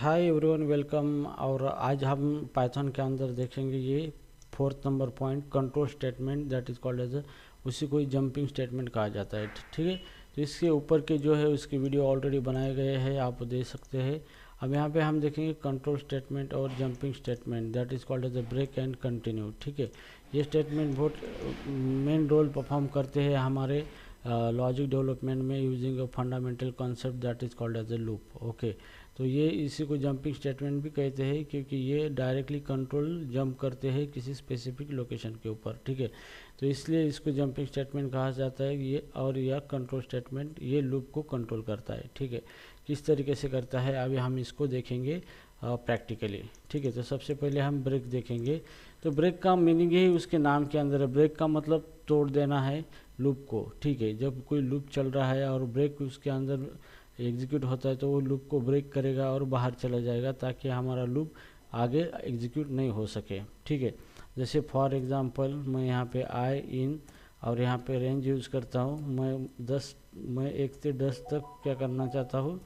Hi everyone, welcome. और आज हम पाइथन के अंदर देखेंगे ये fourth number point, control statement that is called as उसी को ही जंपिंग स्टेटमेंट कहा जाता है। ठीक है, तो इसके ऊपर के जो है उसकी वीडियो ऑलरेडी बनाए गए हैं, आप देख सकते हैं। अब यहाँ पे हम देखेंगे कंट्रोल स्टेटमेंट और jumping statement that is called as a break and continue. ठीक है, ये स्टेटमेंट बहुत मेन रोल परफॉर्म करते हैं हमारे लॉजिक डेवलपमेंट में using a fundamental concept that is called as a loop. Okay, तो ये इसी को जंपिंग स्टेटमेंट भी कहते हैं क्योंकि ये डायरेक्टली कंट्रोल जंप करते हैं किसी स्पेसिफिक लोकेशन के ऊपर। ठीक है, तो इसलिए इसको जंपिंग स्टेटमेंट कहा जाता है। ये और यह कंट्रोल स्टेटमेंट ये लूप को कंट्रोल करता है। ठीक है, किस तरीके से करता है अभी हम इसको देखेंगे प्रैक्टिकली। ठीक है, तो सबसे पहले हम ब्रेक देखेंगे। तो ब्रेक का मीनिंग ही उसके नाम के अंदर है। ब्रेक का मतलब तोड़ देना है लूप को। ठीक है, जब कोई लूप चल रहा है और ब्रेक उसके अंदर एग्जीक्यूट होता है तो वो लूप को ब्रेक करेगा और बाहर चला जाएगा ताकि हमारा लूप आगे एग्जीक्यूट नहीं हो सके। ठीक है, जैसे फॉर एग्जांपल मैं यहाँ पे आई इन और यहाँ पे रेंज यूज़ करता हूँ। मैं 1 से 10 तक क्या करना चाहता हूँ,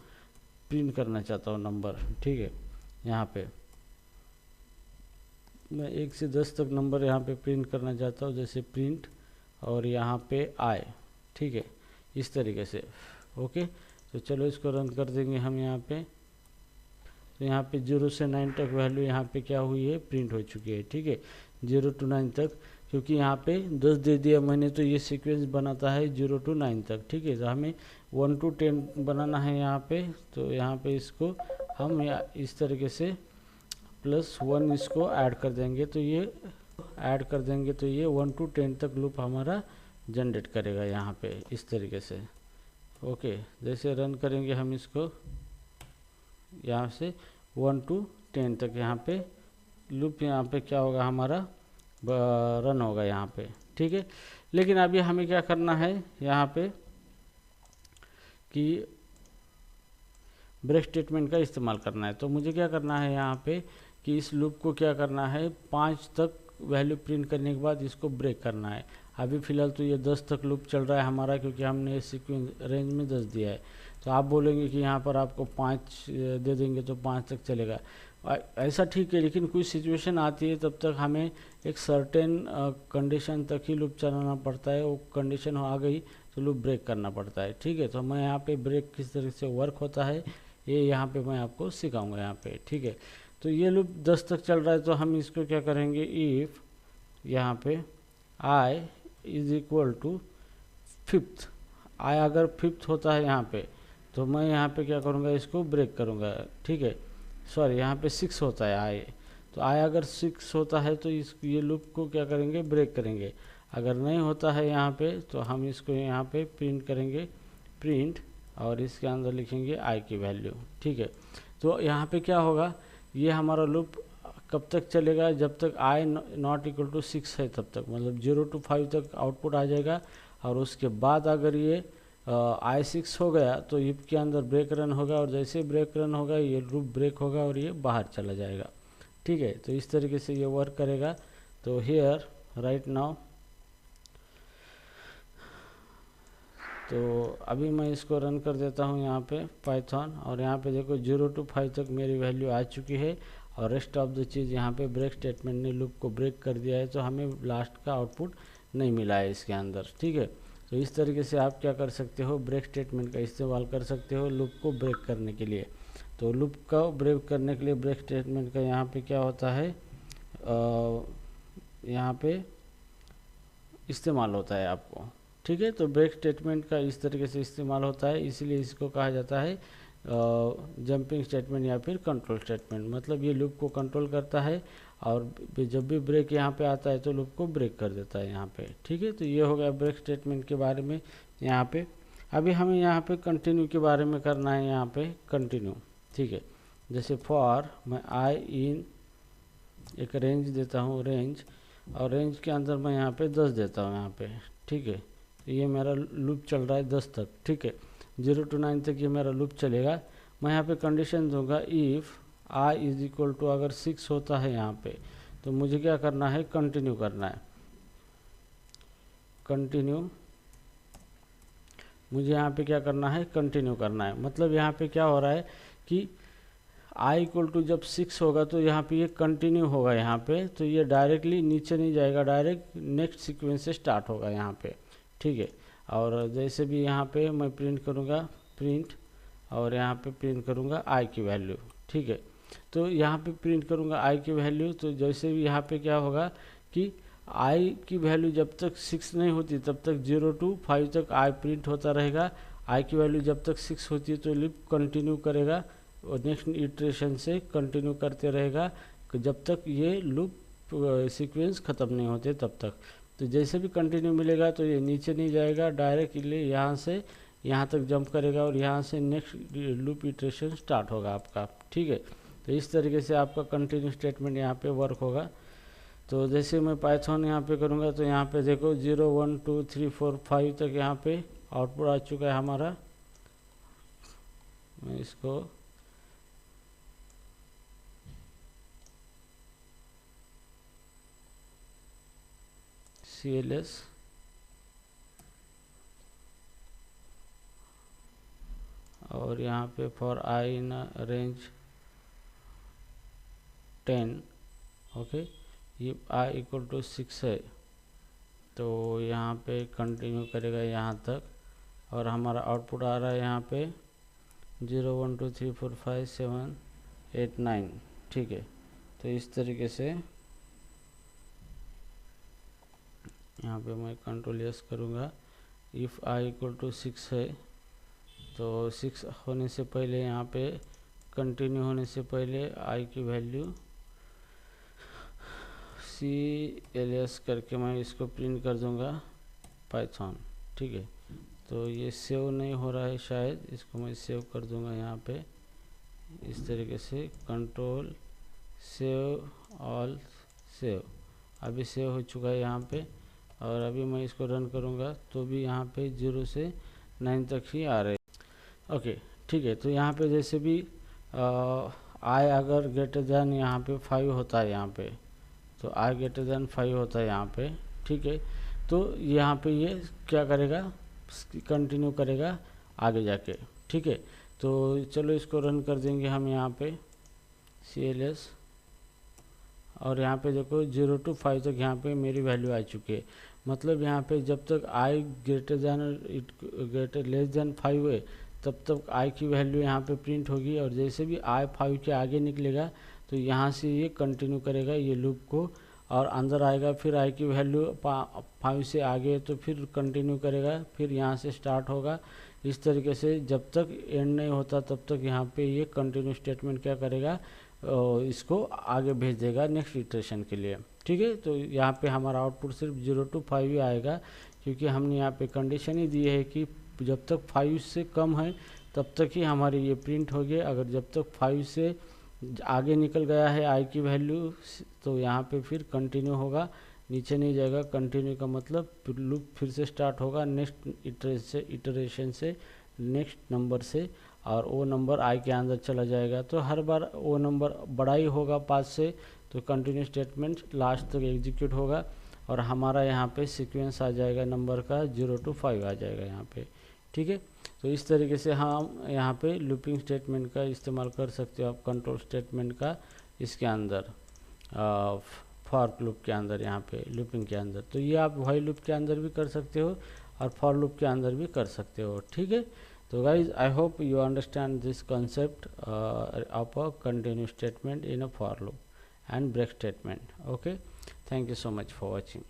प्रिंट करना चाहता हूँ नंबर। ठीक है, यहाँ पे मैं 1 से 10 तक नंबर यहाँ पे प्रिंट करना चाहता हूँ, जैसे प्रिंट और यहाँ पे आए। ठीक है, इस तरीके से। ओके, तो चलो इसको रन कर देंगे हम यहाँ पे। तो यहाँ पे 0 से 9 तक वैल्यू यहाँ पे क्या हुई है, प्रिंट हो चुकी है। ठीक है, 0 to 9 तक, क्योंकि यहाँ पे 10 दे दिया मैंने तो ये सीक्वेंस बनाता है 0 to 9 तक। ठीक है, तो हमें 1 to 10 बनाना है यहाँ पे। तो यहाँ पे इसको हम इस तरीके से +1 इसको ऐड कर देंगे, तो ये 1 to 10 तक लूप हमारा जनरेट करेगा यहाँ पे इस तरीके से। ओके, जैसे रन करेंगे हम इसको, यहाँ से 1 to 10 तक यहाँ पे लूप यहाँ पे क्या होगा, हमारा रन होगा यहाँ पे। ठीक है, लेकिन अभी हमें क्या करना है यहाँ पे कि ब्रेक स्टेटमेंट का इस्तेमाल करना है। तो मुझे क्या करना है यहाँ पे कि इस लूप को क्या करना है, 5 तक वैल्यू प्रिंट करने के बाद इसको ब्रेक करना है। अभी फ़िलहाल तो ये 10 तक लूप चल रहा है हमारा, क्योंकि हमने सीक्वेंस रेंज में 10 दिया है। तो आप बोलेंगे कि यहाँ पर आपको 5 दे देंगे तो 5 तक चलेगा, ऐसा ठीक है। लेकिन कुछ सिचुएशन आती है, तब तक हमें एक सर्टेन कंडीशन तक ही लूप चलाना पड़ता है। वो कंडीशन आ गई तो लूप ब्रेक करना पड़ता है। ठीक है, तो मैं यहाँ पे ब्रेक किस तरह से वर्क होता है ये यहाँ पे मैं आपको सिखाऊंगा यहाँ पे। ठीक है, तो ये लूप 10 तक चल रहा है, तो हम इसको क्या करेंगे, इफ़ यहाँ पे i is equal to 5th, i अगर 5th होता है यहाँ पे, तो मैं यहाँ पे क्या करूँगा, इसको ब्रेक करूँगा। ठीक है, सॉरी यहाँ पे 6 होता है i, तो i अगर 6 होता है तो ये लूप को क्या करेंगे, ब्रेक करेंगे। अगर नहीं होता है यहाँ पे तो हम इसको यहाँ पे प्रिंट करेंगे, प्रिंट, और इसके अंदर लिखेंगे i की वैल्यू। ठीक है, तो यहाँ पे क्या होगा, ये हमारा लूप कब तक चलेगा, जब तक i नॉट इक्वल टू 6 है तब तक, मतलब 0 to 5 तक आउटपुट आ जाएगा। और उसके बाद अगर ये i 6 हो गया तो इफ के अंदर ब्रेक रन होगा, और जैसे ब्रेक रन होगा ये लूप ब्रेक होगा और ये बाहर चला जाएगा। ठीक है, तो इस तरीके से ये वर्क करेगा। तो हियर राइट नाउ, तो अभी मैं इसको रन कर देता हूँ यहाँ पे पाइथन, और यहाँ पे देखो 0 to 5 तक मेरी वैल्यू आ चुकी है, और रेस्ट ऑफ द चीज़ यहाँ पे ब्रेक स्टेटमेंट ने लूप को ब्रेक कर दिया है, तो हमें लास्ट का आउटपुट नहीं मिला है इसके अंदर। ठीक है, तो इस तरीके से आप क्या कर सकते हो, ब्रेक स्टेटमेंट का इस्तेमाल कर सकते हो लूप को ब्रेक करने के लिए। तो लूप का ब्रेक करने के लिए ब्रेक स्टेटमेंट का यहाँ पे क्या होता है, यहाँ पे इस्तेमाल होता है आपको। ठीक है, तो ब्रेक स्टेटमेंट का इस तरीके से इस्तेमाल होता है, इसीलिए इसको कहा जाता है जंपिंग स्टेटमेंट या फिर कंट्रोल स्टेटमेंट। मतलब ये लूप को कंट्रोल करता है, और जब भी ब्रेक यहाँ पे आता है तो लूप को ब्रेक कर देता है यहाँ पे। ठीक है, तो ये हो गया ब्रेक स्टेटमेंट के बारे में यहाँ पे। अभी हमें यहाँ पे कंटिन्यू के बारे में करना है, यहाँ पे कंटिन्यू। ठीक है, जैसे फॉर मैं आई इन एक रेंज देता हूँ, रेंज, और रेंज के अंदर मैं यहाँ पे 10 देता हूँ यहाँ पे। ठीक है, तो ये मेरा लूप चल रहा है 10 तक। ठीक है, 0 to 9 तक ये मेरा लूप चलेगा। मैं यहाँ पे कंडीशन दूंगा, if i is equal to अगर 6 होता है यहाँ पे, तो मुझे क्या करना है, कंटिन्यू करना है। कंटिन्यू, मुझे यहाँ पे क्या करना है, कंटिन्यू करना है। मतलब यहाँ पे क्या हो रहा है कि आई इक्वल टू जब 6 होगा तो यहाँ पे ये कंटिन्यू होगा यहाँ पे, तो ये डायरेक्टली नीचे नहीं जाएगा, डायरेक्ट नेक्स्ट सीक्वेंस से स्टार्ट होगा यहाँ पे, ठीक है। और जैसे भी यहाँ पे मैं प्रिंट करूँगा प्रिंट, और यहाँ पे प्रिंट करूँगा आई की वैल्यू, ठीक है। तो यहाँ पे प्रिंट करूँगा आई की वैल्यू, तो जैसे भी यहाँ पे क्या होगा कि आई की वैल्यू जब तक 6 नहीं होती तब तक 0 to 5 तक आई प्रिंट होता रहेगा। आई की वैल्यू जब तक 6 होती है तो लूप कंटिन्यू करेगा और नेक्स्ट इटरेशन से कंटिन्यू करते रहेगा जब तक ये लूप सीक्वेंस ख़त्म नहीं होते तब तक। तो जैसे भी कंटिन्यू मिलेगा तो ये नीचे नहीं जाएगा, डायरेक्टली यहाँ से यहाँ तक जंप करेगा और यहाँ से नेक्स्ट लूप इटरेशन स्टार्ट होगा आपका, ठीक है। तो इस तरीके से आपका कंटिन्यू स्टेटमेंट यहाँ पे वर्क होगा। तो जैसे मैं पाइथन यहाँ पे करूँगा तो यहाँ पे देखो 0 1 2 3 4 5 तक यहाँ पे आउटपुट आ चुका है हमारा। मैं इसको CLS और यहाँ पे for I in range 10, okay, ये आई इक्वल टू 6 है तो यहाँ पे कंटिन्यू करेगा यहाँ तक, और हमारा आउटपुट आ रहा है यहाँ पे 0 1 2 3 4 5 7 8 9, ठीक है। तो इस तरीके से यहाँ पे मैं कंट्रोल एस करूँगा। इफ़ आई इक्वल टू 6 है तो 6 होने से पहले यहाँ पे कंटिन्यू होने से पहले आई की वैल्यू CLS करके मैं इसको प्रिंट कर दूँगा पाइथन, ठीक है। तो ये सेव नहीं हो रहा है शायद, इसको मैं सेव कर दूँगा यहाँ पे इस तरीके से, कंट्रोल सेव ऑल सेव। अभी सेव हो चुका है यहाँ पे, और अभी मैं इसको रन करूँगा तो भी यहाँ पे 0 से 9 तक ही आ रहे, ओके, ठीक है। तो यहाँ पे जैसे भी आई अगर ग्रेटर दैन यहाँ पे 5 होता है यहाँ पे, तो आई ग्रेटर दैन 5 होता है यहाँ पे, ठीक है। तो यहाँ पे ये क्या करेगा, कंटिन्यू करेगा आगे जाके, ठीक है। तो चलो इसको रन कर देंगे हम यहाँ पे CLS, और यहाँ पे देखो 0 to 5 तक यहाँ पे मेरी वैल्यू आ चुकी है। मतलब यहाँ पे जब तक आई ग्रेटर लेस देन 5 है तब तक आई की वैल्यू यहाँ पे प्रिंट होगी, और जैसे भी आई 5 के आगे निकलेगा तो यहाँ से ये कंटिन्यू करेगा ये लूप को और अंदर आएगा, फिर आई की वैल्यू 5 से आगे तो फिर कंटिन्यू करेगा, फिर यहाँ से स्टार्ट होगा। इस तरीके से जब तक एंड नहीं होता तब तक यहाँ पे ये कंटिन्यू स्टेटमेंट क्या करेगा, इसको आगे भेज देगा नेक्स्ट इटरेशन के लिए, ठीक है। तो यहाँ पे हमारा आउटपुट सिर्फ 0 to 5 ही आएगा, क्योंकि हमने यहाँ पे कंडीशन ही दी है कि जब तक 5 से कम है तब तक ही हमारी ये प्रिंट होगी। अगर जब तक 5 से आगे निकल गया है आई की वैल्यू तो यहाँ पे फिर कंटिन्यू होगा, नीचे नहीं जाएगा। कंटिन्यू का मतलब लूप फिर से स्टार्ट होगा नेक्स्ट इटरेशन से नेक्स्ट नंबर से, और वो नंबर आई के अंदर चला जाएगा। तो हर बार वो नंबर बड़ा ही होगा 5 से, तो कंटिन्यू स्टेटमेंट लास्ट तक एग्जीक्यूट होगा और हमारा यहाँ पे सीक्वेंस आ जाएगा नंबर का 0 to 5 आ जाएगा यहाँ पे, ठीक है। तो इस तरीके से हम यहाँ पे लूपिंग स्टेटमेंट का इस्तेमाल कर सकते हो आप कंट्रोल स्टेटमेंट का इसके अंदर, फॉर लूप के अंदर, यहाँ पे लूपिंग के अंदर। तो ये आप व्हाइल लूप के अंदर भी कर सकते हो और फॉर लूप के अंदर भी कर सकते हो, ठीक है। So guys, I hope you understand this concept of a continuous statement in a for loop and break statement. Okay, thank you so much for watching.